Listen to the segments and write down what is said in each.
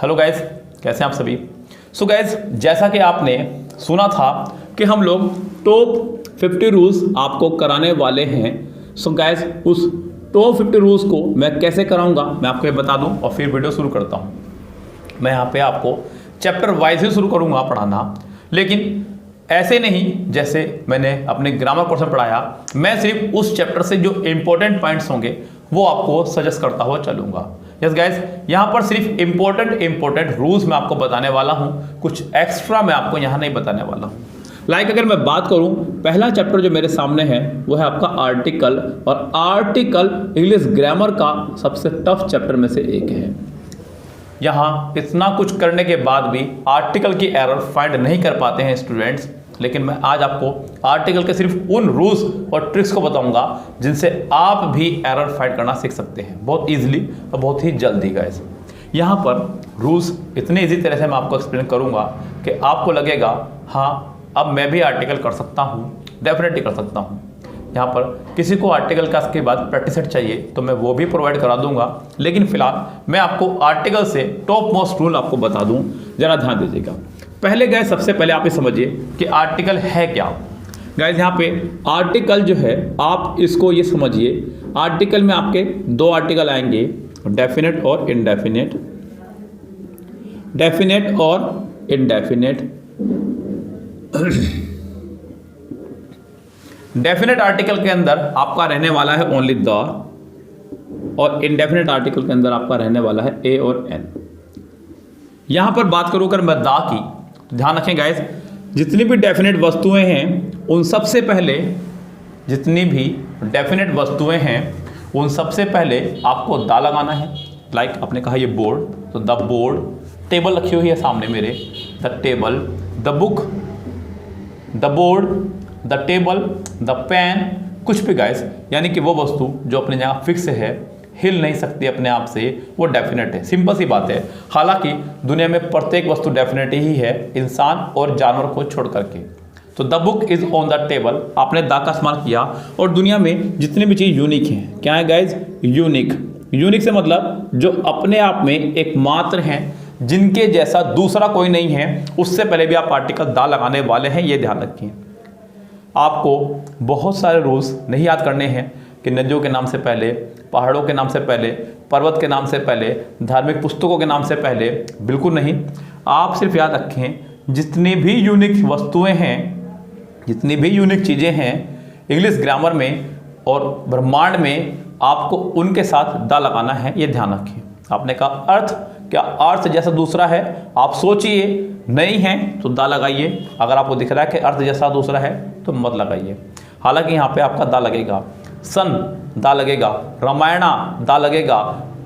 Hello guys, कैसे हैं आप सभी। सो गाइज, जैसा कि आपने सुना था कि हम लोग टॉप 50 रूल्स आपको कराने वाले हैं। सो गाइज, उस टॉप 50 रूल्स को मैं कैसे कराऊंगा मैं आपको ये बता दूं और फिर वीडियो शुरू करता हूं। मैं यहाँ पे आपको चैप्टर वाइज ही शुरू करूंगा पढ़ाना, लेकिन ऐसे नहीं जैसे मैंने अपने ग्रामर कोर्स में पढ़ाया। मैं सिर्फ उस चैप्टर से जो इंपॉर्टेंट पॉइंट्स होंगे वो आपको सजेस्ट करता हुआ चलूंगा। यस गाइज, यहाँ पर सिर्फ इंपॉर्टेंट रूल्स मैं आपको बताने वाला हूँ, कुछ एक्स्ट्रा मैं आपको यहाँ नहीं बताने वाला हूँ। अगर मैं बात करूँ, पहला चैप्टर जो मेरे सामने है वो है आपका आर्टिकल, और आर्टिकल इंग्लिश ग्रामर का सबसे टफ चैप्टर में से एक है। यहाँ इतना कुछ करने के बाद भी आर्टिकल की एरर फाइंड नहीं कर पाते हैं स्टूडेंट्स, लेकिन मैं आज आपको आर्टिकल के सिर्फ उन रूल्स और ट्रिक्स को बताऊंगा जिनसे आप भी एरर फाइंड करना सीख सकते हैं बहुत इजीली और बहुत ही जल्दी गाइस। यहाँ पर रूल्स इतने इजी तरह से मैं आपको एक्सप्लेन करूंगा कि आपको लगेगा हाँ अब मैं भी आर्टिकल कर सकता हूँ, डेफिनेटली कर सकता हूँ। यहाँ पर किसी को आर्टिकल का के बाद प्रैक्टिस सेट चाहिए तो मैं वो भी प्रोवाइड करा दूंगा, लेकिन फिलहाल मैं आपको आर्टिकल से टॉप मोस्ट रूल आपको बता दूं, जरा ध्यान दीजिएगा। पहले गाइस, सबसे पहले आप ये समझिए कि आर्टिकल है क्या। गाइस, यहाँ पे आर्टिकल जो है आप इसको ये समझिए, आर्टिकल में आपके दो आर्टिकल आएंगे, डेफिनेट और इनडेफिनेट, डेफिनेट और इनडेफिनेट। डेफिनेट आर्टिकल के अंदर आपका रहने वाला है ओनली द, और इनडेफिनेट आर्टिकल के अंदर आपका रहने वाला है ए और एन। यहां पर बात करूं अगर मैं द की, तो ध्यान रखें गाइस, जितनी भी डेफिनेट वस्तुएं हैं उन सबसे पहले, जितनी भी डेफिनेट वस्तुएं हैं उन सबसे पहले आपको द लगाना है। लाइक आपने कहा ये बोर्ड, तो द बोर्ड, टेबल रखी हुई है सामने मेरे, the table, the book, the board, the table, the pen, कुछ भी गाइस, यानी कि वो वस्तु जो अपनी जगह फिक्स है, हिल नहीं सकती अपने आप से, वो डेफिनेट है। सिंपल सी बात है। हालांकि दुनिया में प्रत्येक वस्तु डेफिनेट ही है, इंसान और जानवर को छोड़ करके। तो the book is on the table, आपने द का इस्तेमाल किया। और दुनिया में जितनी भी चीज़ यूनिक हैं, क्या है गाइज? यूनिक। यूनिक से मतलब जो अपने आप में एकमात्र हैं, जिनके जैसा दूसरा कोई नहीं है, उससे पहले भी आप आर्टिकल द लगाने वाले हैं, ये ध्यान रखिए। आपको बहुत सारे रूल्स नहीं याद करने हैं कि नदियों के नाम से पहले, पहाड़ों के नाम से पहले, पर्वत के नाम से पहले, धार्मिक पुस्तकों के नाम से पहले, बिल्कुल नहीं। आप सिर्फ याद रखें जितनी भी यूनिक वस्तुएं हैं, जितनी भी यूनिक चीज़ें हैं इंग्लिश ग्रामर में और ब्रह्मांड में, आपको उनके साथ द लगाना है, ये ध्यान रखें। आपने कहा अर्थ, क्या अर्थ जैसा दूसरा है? आप सोचिए, नहीं है तो द लगाइए। अगर आपको दिख रहा है कि अर्थ जैसा दूसरा है तो मत लगाइए। हालांकि यहाँ पे आपका द लगेगा, सन द लगेगा, रामायणा द लगेगा,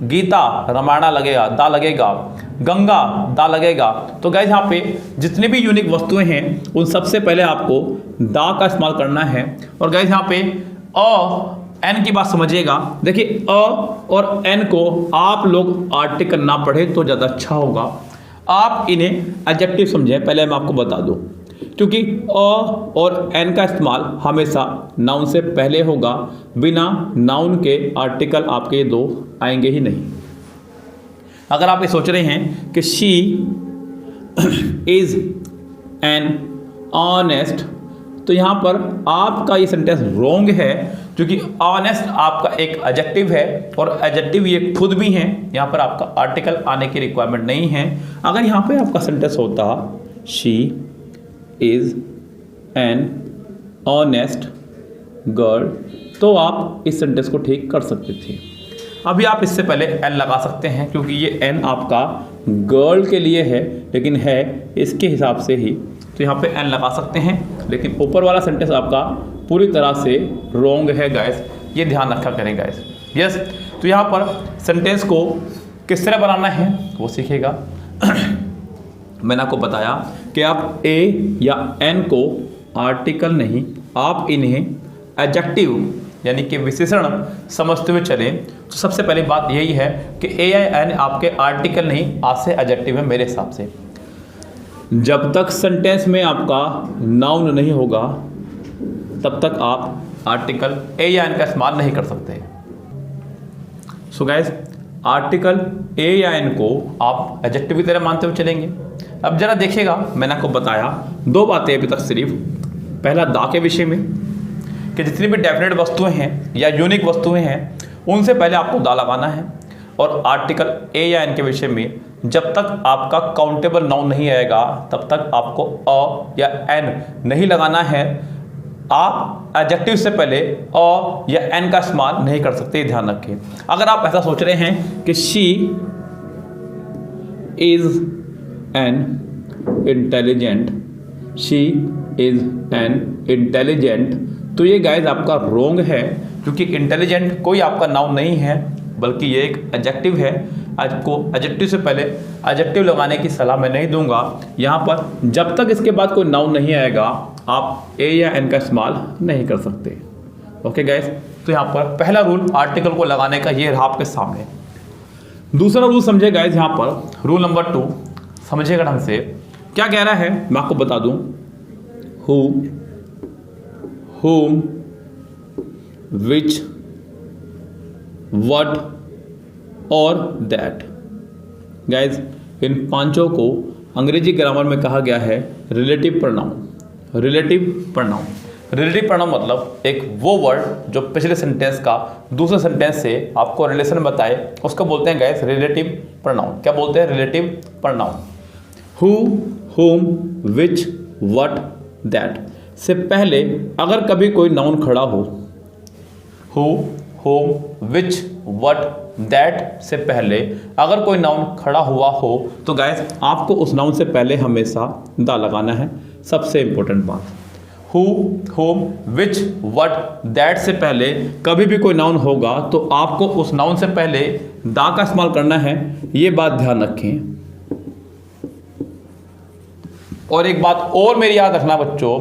गीता रामायणा लगेगा, द लगेगा, गंगा द लगेगा। तो गाइस, यहाँ पे जितनी भी यूनिक वस्तुएं हैं उन सबसे पहले आपको द का इस्तेमाल करना है। और गाइस, यहाँ पे एन की बात समझिएगा। देखिए, अ और एन को आप लोग आर्टिकल ना पढ़े तो ज़्यादा अच्छा होगा। आप इन्हें एडजेक्टिव समझें, पहले मैं आपको बता दूं, क्योंकि अ और एन का इस्तेमाल हमेशा नाउन से पहले होगा। बिना नाउन के आर्टिकल आपके दो आएंगे ही नहीं। अगर आप ये सोच रहे हैं कि शी इज एन ऑनेस्ट, तो यहाँ पर आपका ये सेंटेंस रॉन्ग है, क्योंकि ऑनेस्ट आपका एक एडजेक्टिव है और एडजेक्टिव ये खुद भी हैं। यहाँ पर आपका आर्टिकल आने की रिक्वायरमेंट नहीं है। अगर यहाँ पे आपका सेंटेंस होता she is an honest girl, तो आप इस सेंटेंस को ठीक कर सकते थे। अभी आप इससे पहले एन लगा सकते हैं, क्योंकि ये एन आपका गर्ल के लिए है, लेकिन है इसके हिसाब से ही, तो यहाँ पे एन लगा सकते हैं। लेकिन ऊपर वाला सेंटेंस आपका पूरी तरह से रॉन्ग है गाइस, ये ध्यान रखा करें गाइस। यस, तो यहाँ पर सेंटेंस को किस तरह बनाना है वो सीखेगा। मैंने आपको बताया कि आप ए या एन को आर्टिकल नहीं, आप इन्हें एडजेक्टिव यानी कि विशेषण समझते हुए चलें। तो सबसे पहली बात यही है कि ए या एन आपके आर्टिकल नहीं, आज से एडजेक्टिव है मेरे हिसाब से। जब तक सेंटेंस में आपका नाउन नहीं होगा तब तक आप आर्टिकल ए या एन का इस्तेमाल नहीं कर सकते। सो गाइस, आर्टिकल ए या एन को आप एडजेक्टिव की तरह मानते हुए चलेंगे। अब जरा देखिएगा, मैंने आपको बताया दो बातें अभी तक सिर्फ, पहला दा के विषय में कि जितनी भी डेफिनेट वस्तुएं हैं या यूनिक वस्तुएं हैं उनसे पहले आपको दा लगाना है, और आर्टिकल ए या एन के विषय में जब तक आपका काउंटेबल नाउन नहीं आएगा तब तक आपको अ या एन नहीं लगाना है। आप एडजेक्टिव से पहले अ या एन का इस्तेमाल नहीं कर सकते, ध्यान रखें। अगर आप ऐसा सोच रहे हैं कि she is an intelligent, she is an intelligent, तो ये गाइस आपका रोंग है, क्योंकि इंटेलिजेंट कोई आपका नाउन नहीं है बल्कि ये एक एडजेक्टिव है। आपको एडजेक्टिव से पहले एडजेक्टिव लगाने की सलाह मैं नहीं दूंगा। यहाँ पर जब तक इसके बाद कोई नाउन नहीं आएगा आप ए या एन का इस्तेमाल नहीं कर सकते। ओके गाइस, तो यहाँ पर पहला रूल आर्टिकल को लगाने का ये रहा आपके सामने। दूसरा रूल समझे गाइस, यहाँ पर रूल नंबर 2 समझिएगा ढंग से। क्या कह रहा है मैं आपको बता दूं, हु, whom, which, what और that। गाइज इन पांचों को अंग्रेजी ग्रामर में कहा गया है relative pronoun. Relative pronoun, relative pronoun मतलब एक वो वर्ड जो पिछले सेंटेंस का दूसरे सेंटेंस से आपको रिलेशन बताए, उसको बोलते हैं गाइज रिलेटिव प्रोनाउन। क्या बोलते हैं? Relative pronoun. Who, whom, which, what, that से पहले अगर कभी कोई नाउन खड़ा हो, who, whom, which, what, that से पहले अगर कोई नाउन खड़ा हुआ हो तो गाइस आपको उस नाउन से पहले हमेशा दा लगाना है। सबसे इंपॉर्टेंट बात, who, whom, which, what, that से पहले कभी भी कोई नाउन होगा तो आपको उस नाउन से पहले दा का इस्तेमाल करना है, ये बात ध्यान रखें। और एक बात और मेरी याद रखना बच्चों,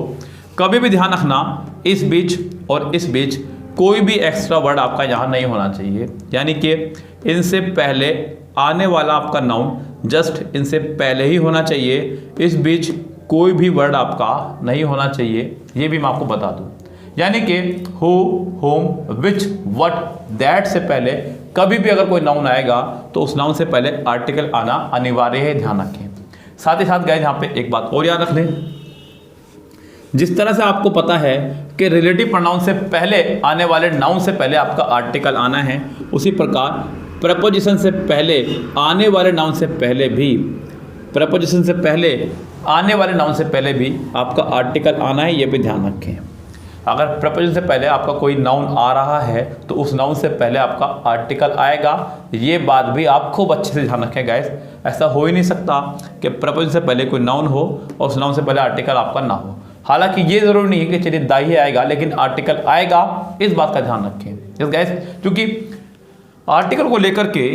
कभी भी ध्यान रखना इस बीच और इस बीच कोई भी एक्स्ट्रा वर्ड आपका यहाँ नहीं होना चाहिए, यानी कि इनसे पहले आने वाला आपका नाउन जस्ट इनसे पहले ही होना चाहिए। इस बीच कोई भी वर्ड आपका नहीं होना चाहिए, ये भी मैं आपको बता दूँ। यानी कि who, whom, which, what, that से पहले कभी भी अगर कोई नाउन आएगा तो उस नाउन से पहले आर्टिकल आना अनिवार्य है, ध्यान रखें। साथ ही साथ गाइस यहाँ पे एक बात और याद रख लें, जिस तरह से आपको पता है कि रिलेटिव प्रोनाउन से पहले आने वाले नाउन से पहले आपका आर्टिकल आना है, उसी प्रकार प्रपोजिशन से पहले आने वाले नाउन से पहले भी, प्रपोजिशन से पहले आने वाले नाउन से पहले भी आपका आर्टिकल आना है, ये भी ध्यान रखें। अगर प्रपोजिशन से पहले आपका कोई नाउन आ रहा है तो उस नाउन से पहले आपका आर्टिकल आएगा, ये बात भी आप खूब अच्छे से ध्यान रखें गाइस। ऐसा हो ही नहीं सकता कि प्रपोजिशन से पहले कोई नाउन हो और उस नाउन से पहले आर्टिकल आपका ना हो। हालांकि ये जरूरी नहीं है कि चलिए दा ही आएगा लेकिन आर्टिकल आएगा, इस बात का ध्यान रखें इस गाइस, क्योंकि आर्टिकल को लेकर के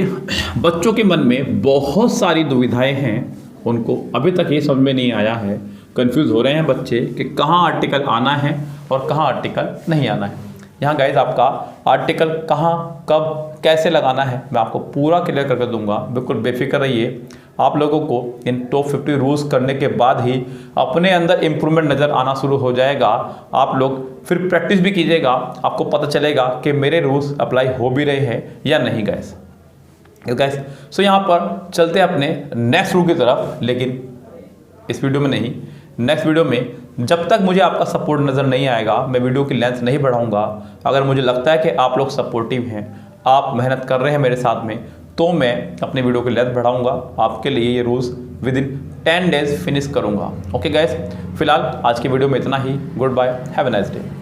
बच्चों के मन में बहुत सारी दुविधाएं हैं, उनको अभी तक ये समझ में नहीं आया है, कंफ्यूज हो रहे हैं बच्चे कि कहाँ आर्टिकल आना है और कहाँ आर्टिकल नहीं आना है। यहाँ गाइस आपका आर्टिकल कहाँ, कब, कैसे लगाना है मैं आपको पूरा क्लियर करके दूंगा, बिल्कुल बेफिक्र रहिए। आप लोगों को इन टॉप 50 रूल्स करने के बाद ही अपने अंदर इम्प्रूवमेंट नज़र आना शुरू हो जाएगा। आप लोग फिर प्रैक्टिस भी कीजिएगा, आपको पता चलेगा कि मेरे रूल्स अप्लाई हो भी रहे हैं या नहीं गाइस। सो यहाँ पर चलते हैं अपने नेक्स्ट रूल की तरफ, लेकिन इस वीडियो में नहीं, नेक्स्ट वीडियो में जब तक मुझे आपका सपोर्ट नज़र नहीं आएगा मैं वीडियो की लेंथ नहीं बढ़ाऊंगा। अगर मुझे लगता है कि आप लोग सपोर्टिव हैं, आप मेहनत कर रहे हैं मेरे साथ में, तो मैं अपने वीडियो की लेंथ बढ़ाऊंगा। आपके लिए ये rules within 10 days finish करूंगा। ओके गाइस, फिलहाल आज की वीडियो में इतना ही। Goodbye, have a nice day.